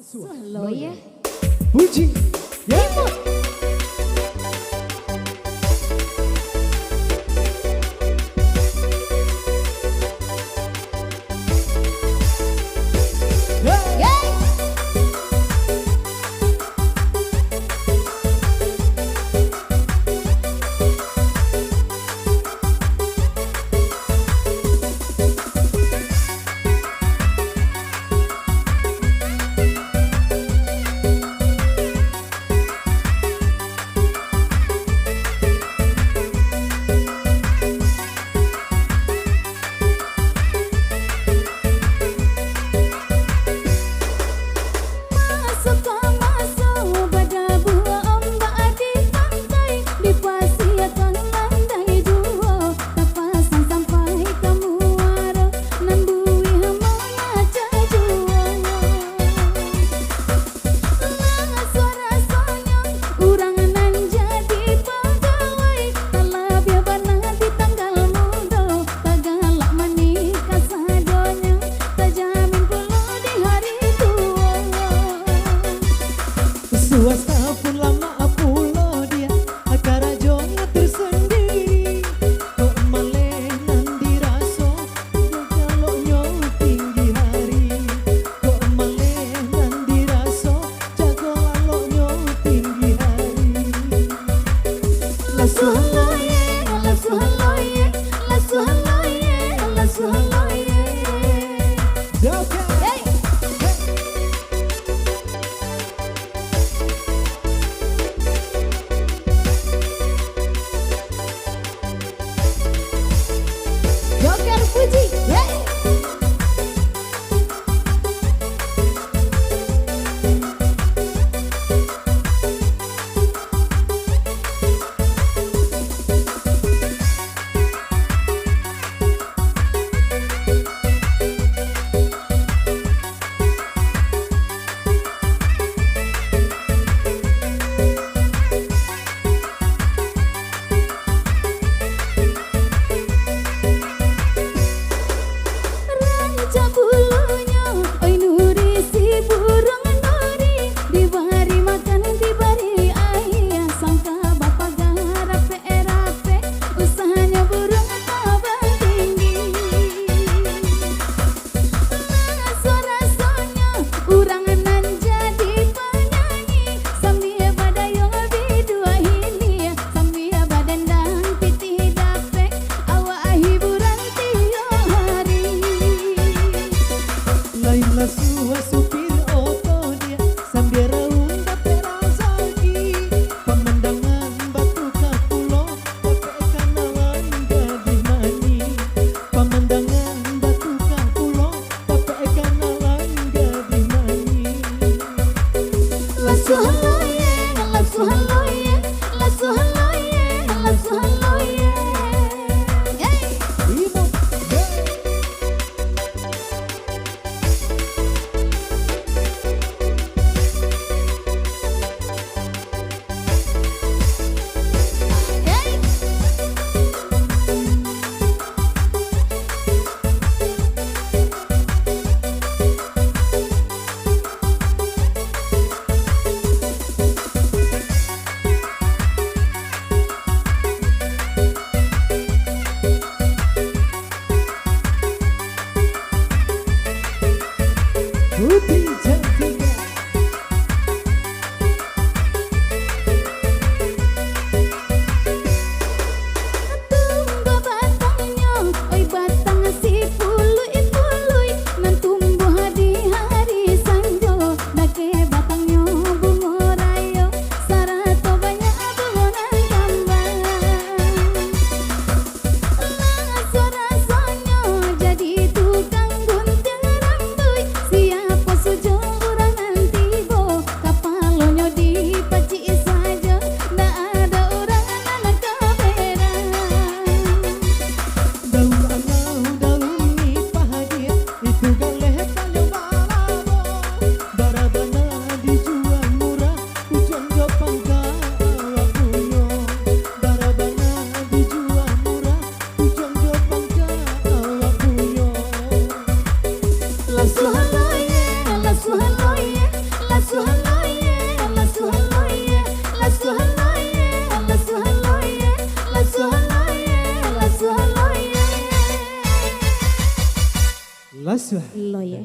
Solo ya. Puji. Ya. Swasta pun lama pulo dia akara jonga tersendiri kok maleh nanti raso kalau nyong tinggi hari kok maleh nanti raso jago kalau nyong tinggi hari lasu haloye lasu haloye lasu haloye lasu haloye okay. Supir oto dia sambil raung dapat rezeki pemandangan batu kapulo dapat kenalan gadis mani pemandangan batu kapulo dapat kenalan gadis mani lasu haloye lasu haloye lasu haloye lasu haloye Putih cantik tumbuh batangnya, oi batang si pului-pului nan tumbuh di hari sanjo, dake batangnya bunga rayo, sarato banyak bunga tambah. Langsung rasanya jadi tukang gunting rambut, siapa suju الله سبحانه Lo ya.